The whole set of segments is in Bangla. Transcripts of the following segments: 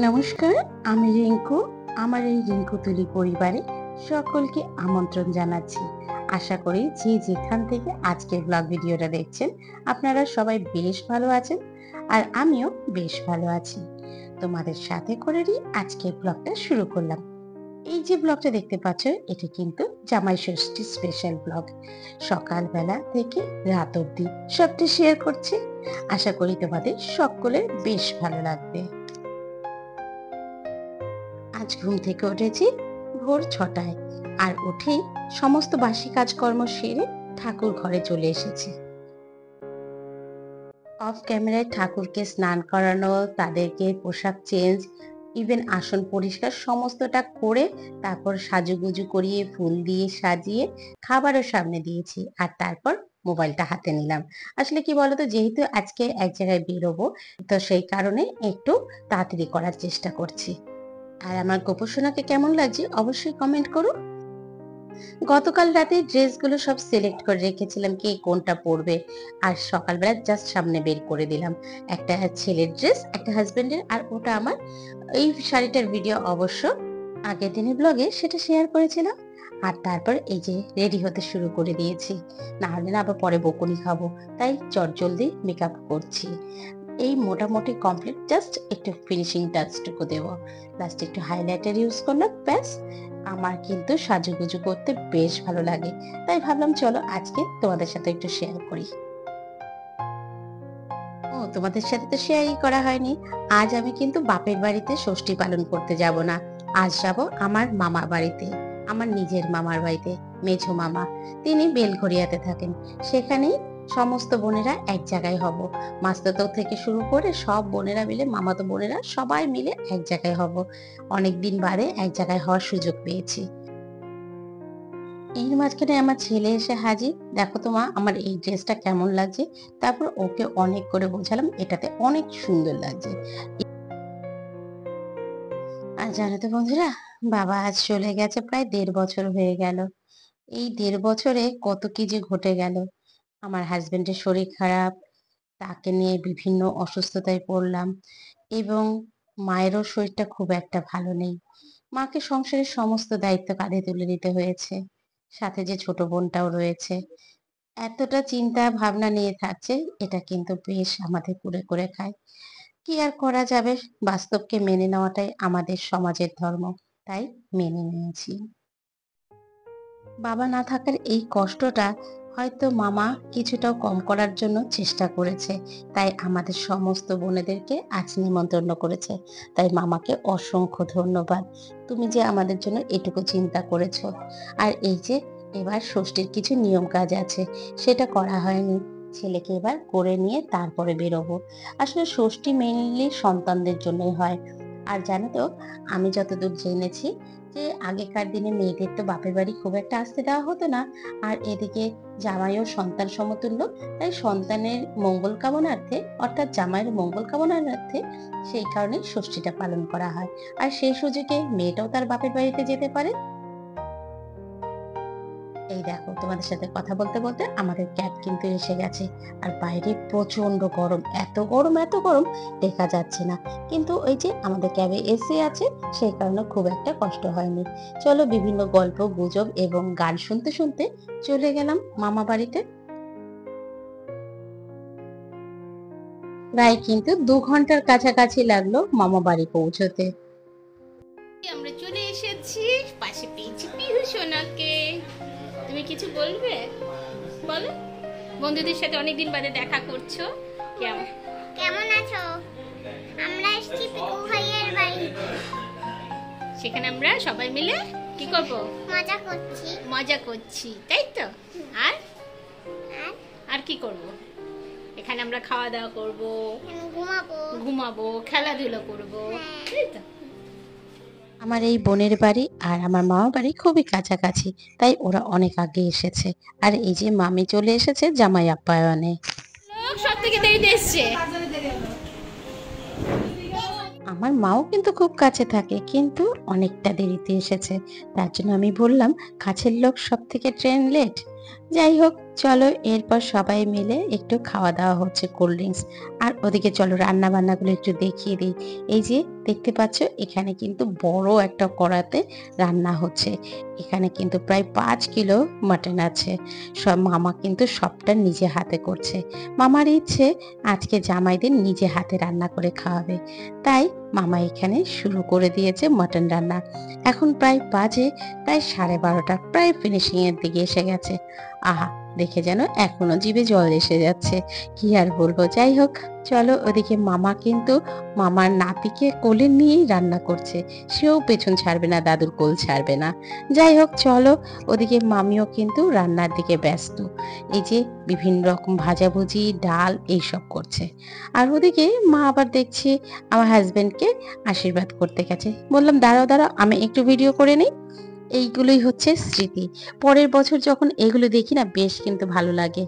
নমস্কার, আমি রিঙ্কু। আমার এই রিঙ্কু তুলি পরিবারে সকলকে আমন্ত্রণ জানাচ্ছি। আশা করি যে যেখান থেকে আজকের ব্লগ ভিডিওটা দেখছেন আপনারা সবাই বেশ ভালো আছেন, আর আমিও বেশ ভালো আছি। তোমাদের সাথে করেই আজকের ব্লগটা শুরু করলাম। এই যে ব্লগটা দেখতে পাচ্ছ, এটা কিন্তু জামাই ষষ্ঠী স্পেশাল ব্লগ। সকালবেলা থেকে রাত অবধি সবটা শেয়ার করছি। আশা করি তোমাদের সকলের বেশ ভালো লাগবে। আজ ঘুম থেকে উঠেছি ভোর 6টায়, আর উঠেই সমস্ত বাসি কাজকর্ম সেরে ঠাকুর ঘরে চলে এসেছি। অফ ক্যামেরায় ঠাকুরকে স্নান করানো, তাদেরকে পোশাক চেঞ্জ, ইভেন আসন পরিষ্কার সমস্তটা করে তারপর সাজুগুজু করিয়ে ফুল দিয়ে সাজিয়ে খাবারও সামনে দিয়েছি, আর তারপর মোবাইলটা হাতে নিলাম। আসলে কি বলতো, যেহেতু আজকে এক জায়গায় বেরোবো, তো সেই কারণে একটু তাড়াতাড়ি করার চেষ্টা করছি। আর আমার গোপসোনাকে কেমন লাগছে অবশ্যই কমেন্ট করো। গতকাল রাতে ড্রেসগুলো সব সিলেক্ট করে রেখেছিলাম কে কোনটা পরবে, আর সকালবেলা জাস্ট সামনে বের করে দিলাম। একটা ছেলের ড্রেস, একটা হাজবেন্ডের, আর ওটা আমার। এই শাড়িটার ভিডিও অবশ্য আগের দিনের ব্লগে সেটা শেয়ার করেছিলাম। আর তারপর এই যে রেডি হতে শুরু করে দিয়েছি, না হলে না আবার পরে বকুনি খাবো, তাই চটজলদি মেকআপ করছি। এই মোটামুটি কমপ্লিট, জাস্ট একটু ফিনিশিং টাচটুকু দেবো। লাস্টে একটু হাইলাইটার ইউজ করলাম, ব্যাস। আমার কিন্তু সাজুগুজু করতে বেশ ভালো লাগে, তাই ভাবলাম চলো আজকে তোমাদের সাথে একটু শেয়ার করি। ও, তোমাদের সাথে তো শেয়ারই করা হয়নি। আজ আমি কিন্তু বাপের বাড়িতে ষষ্ঠী পালন করতে যাব না। আজ যাব আমার মামার বাড়িতে, আমার নিজের মামার বাড়িতে। মেঝো মামা, তিনি বেলঘরিয়াতে থাকেন। সেখানেই সমস্ত বোনেরা এক জায়গায় হব। মাস্তুতো থেকে শুরু করে সব বোনেরা মিলে, মামাতো বোনেরা সবাই মিলে এক জায়গায় হব। অনেকদিন বাদে এক জায়গায় হওয়ার সুযোগ পেয়েছি। এর মাঝখানে আমার ছেলে এসে হাজির। দেখো তো মা, আমার এই ড্রেসটা কেমন লাগছে। তারপর ওকে অনেক করে বোঝালাম এটাতে অনেক সুন্দর লাগছে। আর জানো তো বন্ধুরা, বাবা আজ চলে গেছে, প্রায় 1.5 বছর হয়ে গেল। এই 1.5 বছরে কত কি যে ঘটে গেল। আমার হাজবেন্ডের শরীর খারাপ, তাকে নিয়ে বিভিন্ন অসুস্থতায় পড়লাম, এবং মায়েরও শরীরটা খুব একটা ভালো নেই। মাকে সংসারের সমস্ত দায়িত্ব কাঁধে তুলে নিতে হয়েছে, সাথে যে ছোট বোনটাও রয়েছে। এতটা চিন্তা ভাবনা নিয়ে থাকছে, এটা কিন্তু বেশ আমাদের কুরে করে খায়। কি আর করা যাবে, বাস্তবকে মেনে নেওয়াটাই আমাদের সমাজের ধর্ম, তাই মেনে নিয়েছি। বাবা না থাকার এই কষ্টটা হয়তো মামা কিছুটাও কম করার জন্য চেষ্টা করেছে, তাই আমাদের সমস্ত বোনেদেরকে আজ নিমন্ত্রণ করেছে। তাই মামাকে অসংখ্য ধন্যবাদ, তুমি যে আমাদের জন্য এটুকু চিন্তা করেছো। আর এই যে এবার ষষ্ঠীর কিছু নিয়ম কাজ আছে, সেটা করা হয়নি। ছেলেকে এবার করে নিয়ে তারপরে বেরোবো। আসলে ষষ্ঠী মেইনলি সন্তানদের জন্যই হয়। আর জানো তো, আমি যতদূর জেনেছি যে আগেকার দিনে মেয়েদের তো বাপের বাড়ি খুব একটা আসতে দেওয়া হতো না, আর এদিকে জামাইও সন্তান সমতুল্য। তাই সন্তানের মঙ্গল কামনার্থে, অর্থাৎ জামাইয়ের মঙ্গল কামনার্থে সেই কারণে ষষ্ঠীটা পালন করা হয়। আর সেই সুযোগে মেয়েটাও তার বাপের বাড়িতে যেতে পারে। এই দেখো, তোমাদের সাথে কথা বলতে বলতে আমাদের ক্যাব কিন্তু এসে গেছে। আর বাইরে প্রচন্ড গরম, এত গরম এত গরম, দেখা যাচ্ছে না। কিন্তু ওই যে আমাদের ক্যাবে এসি আছে, সেই কারণে খুব একটা কষ্ট হয়নি। চলো বিভিন্ন গল্প গুজব এবং গান শুনতে শুনতে চলে গেলাম মামা বাড়িতে। প্রায় কিন্তু 2 ঘন্টার কাছাকাছি লাগলো মামা বাড়ি পৌঁছতে। আমরা চলে এসেছি, পাশে পেয়েছি পিহু সোনাকে। তুমি কিছু বলবে? বলো। বন্ধুদের সাথে অনেকদিন বাদে দেখা করছো, কেমন কেমন আছো? আমরা এসেছি পিকু ভাইয়ের বাড়িতে। সেখানে আমরা সবাই মিলে কি করব? মজা করছি, তাই তো। আর আর আর কি করব? এখানে আমরা খাওয়া দাওয়া করব, ঘুমাবো, খেলাধুলো করব, তাই তো। আমার এই বোনের বাড়ি আর আমার মামার বাড়ি খুবই কাছাকাছি, তাই ওরা অনেক আগে এসেছে। আর এই যে মামি চলে এসেছে জামাই আপ্যায়নে। লোক সব থেকে দেরিতে এসছে। আমার মাও কিন্তু খুব কাছে থাকে, কিন্তু অনেকটা দেরিতে এসেছে। তার জন্য আমি বললাম, কাছের লোক সব থেকে ট্রেন লেট। যাই হোক, চলো এরপর সবাই মিলে একটু খাওয়া দাওয়া হচ্ছে, কোল্ড ড্রিঙ্কস। আর ওদিকে চলো রান্না বান্নাগুলো একটু দেখিয়ে দিই। এই যে দেখতে পাচ্ছ, এখানে কিন্তু বড় একটা কড়াতে রান্না হচ্ছে। এখানে কিন্তু প্রায় 5 কিলো মাটন আছে। সব মামা কিন্তু সবটা নিজে হাতে করছে। মামার ইচ্ছে আজকে জামাইদের নিজে হাতে রান্না করে খাওয়াবে, তাই মামা এখানে শুরু করে দিয়েছে মাটন রান্না। এখন প্রায় বাজে প্রায় 12:30, প্রায় ফিনিশিং এর দিকে এসে গেছে। আহা, দেখে যেন এখনো জিভে জল এসে যাচ্ছে, কি আর বলবো। যাই হোক, চলো ওদিকে মামা কিন্তু মামার নাতিকে কোলে নিয়েই রান্না করছে। সেও পেছন ছাড়বে না, দাদুর কোল ছাড়বে না। যাই হোক, চলো ওদিকে মামিও কিন্তু রান্নার দিকে ব্যস্ত। এই যে বিভিন্ন রকম ভাজাভুজি, ডাল এইসব করছে। আর ওদিকে মা আবার দেখছি আমার হাজবেন্ডকে আশীর্বাদ করতে গেছে। বললাম দাঁড়াও দাঁড়াও, আমি একটু ভিডিও করে নিই। এইগুলোই হচ্ছে স্মৃতি। পরের বছর যখন এগুলো দেখি না, বেশ কিন্তু ভালো লাগে।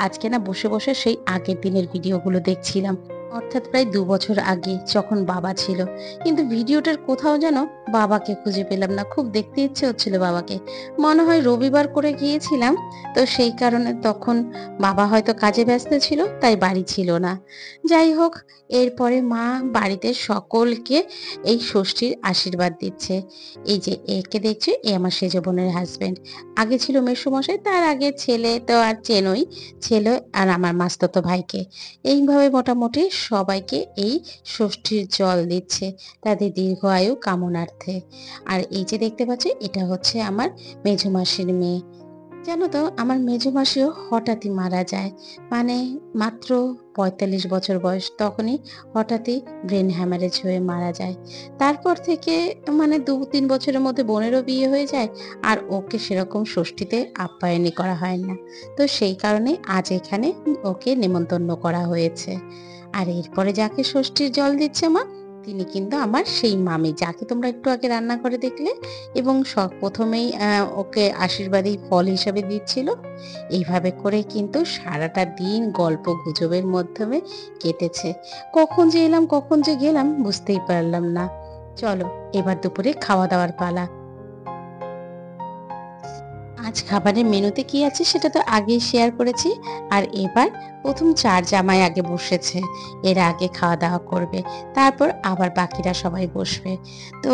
আজকে না বসে বসে সেই আগের দিনের ভিডিওগুলো দেখছিলাম, অর্থাৎ প্রায় 2 বছর আগে যখন বাবা ছিল। কিন্তু ভিডিওটার কোথাও যেন বাবাকে খুঁজে পেলাম না। খুব দেখতে ইচ্ছে হচ্ছিল বাবাকে। মনে হয় রবিবার করে গিয়েছিলাম, তো সেই কারণে তখন বাবা হয়তো কাজে ব্যস্ত ছিল, তাই বাড়ি ছিল না। যাই হোক, এরপরে মা বাড়িতে সকলকে এই ষষ্ঠীর আশীর্বাদ দিচ্ছে। এই যে একে দেখছি, এ আমার সেজ বোনের হাজবেন্ড। আগে ছিল মেসোমশাই, তার আগে ছেলে তো আর চেনই, ছেলে আর আমার মাস্তুতো ভাইকে। এইভাবে মোটামুটি সবাইকে এই ষষ্ঠীর জল দিচ্ছে, তাদের দীর্ঘ আয়ু কামনার্থে। আর এই যে দেখতে পাচ্ছি, এটা হচ্ছে আমার মেঝো মাসির মেয়ে। জানো তো, আমার মেঝো মাসিও হঠাৎই মারা যায়। মানে মাত্র 45 বছর বয়স, তখনই হঠাৎই ব্রেন হ্যামারেজ হয়ে মারা যায়। তারপর থেকে মানে 2-3 বছরের মধ্যে বোনেরও বিয়ে হয়ে যায়, আর ওকে সেরকম ষষ্ঠীতে আপ্যায়নই করা হয় না। তো সেই কারণে আজ এখানে ওকে নেমন্তন্ন করা হয়েছে। আর এরপরে যাকে ষষ্ঠীর জল দিচ্ছে মা, তিনি কিন্তু আমার সেই মামি, যাকে তোমরা একটু আগে রান্না করে দেখলে। এবং প্রথমেই ওকে আশীর্বাদী ফল হিসাবে দিচ্ছিল। এইভাবে করে কিন্তু সারাটা দিন গল্প গুজবের মাধ্যমে কেটেছে। কখন যে এলাম কখন যে গেলাম বুঝতেই পারলাম না। চলো এবার দুপুরে খাওয়া দাওয়ার পালা। আজ খাবারের মেনুতে কি আছে সেটা তো আগেই শেয়ার করেছি। আর এবার প্রথম 4 জামাই আগে বসেছে, এরা আগে খাওয়া দাওয়া করবে, তারপর আবার বাকিরা সবাই বসবে। তো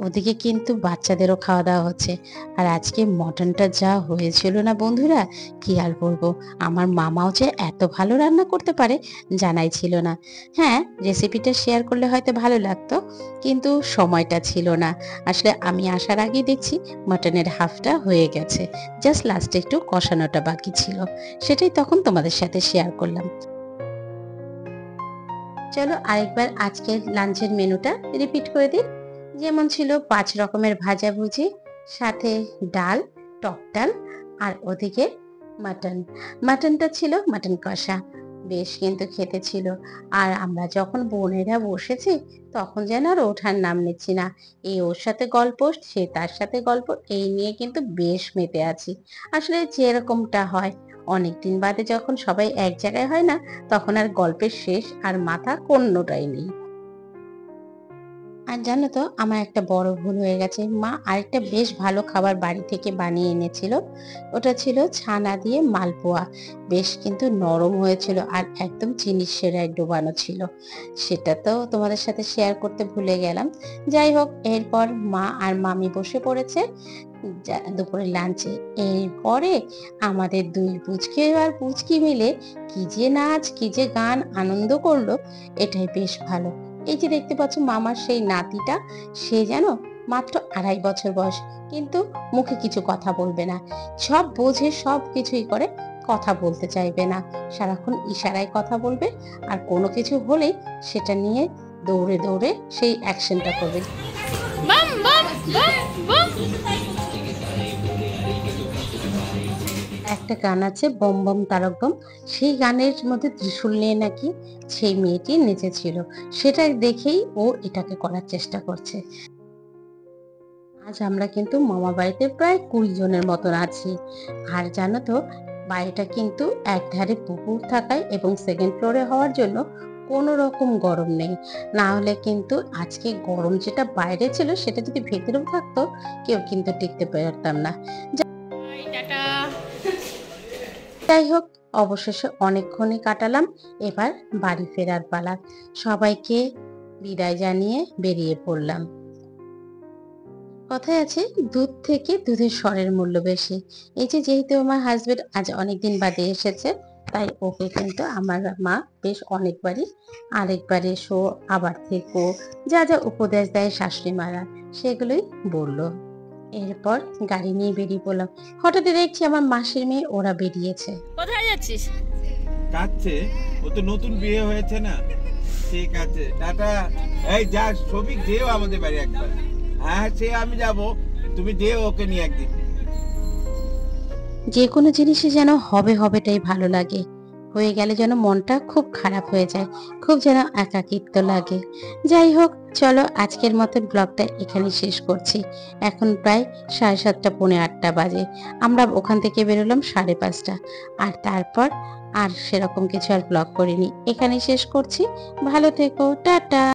ওদিকে কিন্তু বাচ্চাদেরও খাওয়া দাওয়া হচ্ছে। আর আজকে মটনটা যা হয়েছিল না বন্ধুরা, কি আর বলবো। আমার মামাও যে এত ভালো রান্না করতে পারে জানাই ছিল না। হ্যাঁ, রেসিপিটা শেয়ার করলে হয়তো ভালো লাগতো, কিন্তু সময়টা ছিল না। আসলে আমি আসার আগেই দেখছি মাটনের হাফটা হয়ে গেছে, জাস্ট লাস্টে একটু কষানোটা বাকি ছিল, সেটাই তখন তোমাদের সাথে শেয়ার করলাম। চলো আরেকবার আজকের লাঞ্চের মেনুটা রিপিট করে দিই। যেমন ছিল 5 রকমের ভাজাভুজি, সাথে ডাল, টক ডাল, আর ওদিকে মাটন। মাটনটা ছিল মাটন কষা, বেশ কিন্তু খেতে ছিল। আর আমরা যখন বোনেরা বসেছি, তখন যেন আর ওঠার নাম নিচ্ছি না। এই ওর সাথে গল্প, সে তার সাথে গল্প, এই নিয়ে কিন্তু বেশ মেতে আছি। আসলে যেরকমটা হয়, অনেকদিন বাদে যখন সবাই এক জায়গায় হয় না, তখন আর গল্পের শেষ আর মাথা কোনোটাই নেই। আর জানো তো, আমার একটা বড় ভুল হয়ে গেছে। মা আরেকটা বেশ ভালো খাবার বাড়ি থেকে বানিয়ে এনেছিল। ওটা ছিল ছানা দিয়ে মালপোয়া। বেশ কিন্তু নরম হয়েছিল, আর একদম চিনির সেরায় ডোবানো ছিল। সেটা তো তোমাদের সাথে শেয়ার করতে ভুলে গেলাম। যাই হোক, এরপর মা আর মামি বসে পড়েছে দুপুরের লাঞ্চে। এরপরে আমাদের দুই পুচকে আর পুচকি মিলে কি যে নাচ, কি যে গান, আনন্দ করলো, এটাই বেশ ভালো। এই যে দেখতে পাচ্ছ মামার সেই নাতিটা, সে যেন মাত্র 2.5 বছর বয়স, কিন্তু মুখে কিছু কথা বলবে না। সব বোঝে, সব কিছুই করে, কথা বলতে চাইবে না। সারাক্ষণ ইশারায় কথা বলবে, আর কোনো কিছু হলেই সেটা নিয়ে দৌড়ে দৌড়ে সেই অ্যাকশনটা করবে। বাম বাম বাম বাম। একটা গান আছে বম বম তারক বম, সেই গানের মধ্যে ত্রিশূল নিয়ে নাকি সেই মেয়েটি নেচেছিল। সেটা দেখেই ও এটাকে করার চেষ্টা করছে। আজ আমরা কিন্তু মামা বাড়িতে প্রায় 20 জনের মতন আছি। আর জানো তো, বাড়িটা কিন্তু একধারে পুকুর থাকায় এবং সেকেন্ড ফ্লোরে হওয়ার জন্য কোনো রকম গরম নেই। না হলে কিন্তু আজকে গরম যেটা বাইরে ছিল, সেটা যদি ভেতরেও থাকতো, কেউ কিন্তু টিকতে পারতাম না। টাটা। যাই হোক, অবশেষে অনেকক্ষণই কাটালাম, এবার বাড়ি ফেরার পালা। সবাইকে বিদায় জানিয়ে বেরিয়ে পড়লাম। কথায় আছে, দুধ থেকে দুধের স্বরের মূল্য বেশি। এই যে যেহেতু আমার হাজবেন্ড আজ অনেকদিন বাদে এসেছে, তাই ওকে কিন্তু আমার মা বেশ অনেকবারই আরেকবার এসো, আবার থেকো, যা যা উপদেশ দেয় শাশুড়ি মারা, সেগুলোই বললো। এরপর গাড়ি নিয়ে বেরিয়ে পড়লাম। হঠাৎ দেখছি আমার মাসির মেয়ে ওরা বেরিয়েছে। কোথায় যাচ্ছিস? কাচ্ছে, ও তো নতুন বিয়ে হয়েছে না। ঠিক আছে, টাটা। এই যা সবিক, যেও আমাদের বাড়ি একবার। হ্যাঁ, সে আমি যাব, তুমি যেও ওকে নিয়ে একদিন। যে কোনো জিনিসই যেন হবে হবেটাই ভালো লাগে, হয়ে গেলে যেন মনটা খুব খারাপ হয়ে যায়, খুব যেন একাকিত্ব লাগে। যাই হোক, চলো আজকের মতো ব্লগটা এখানে শেষ করছি। এখন প্রায় 7:30 পৌনে 8টা বাজে। আমরা ওখান থেকে বেরোলাম 5:30, আর তারপর আর সেরকম কিছু আর ব্লগ করিনি। এখানে শেষ করছি। ভালো থেকো, টাটা।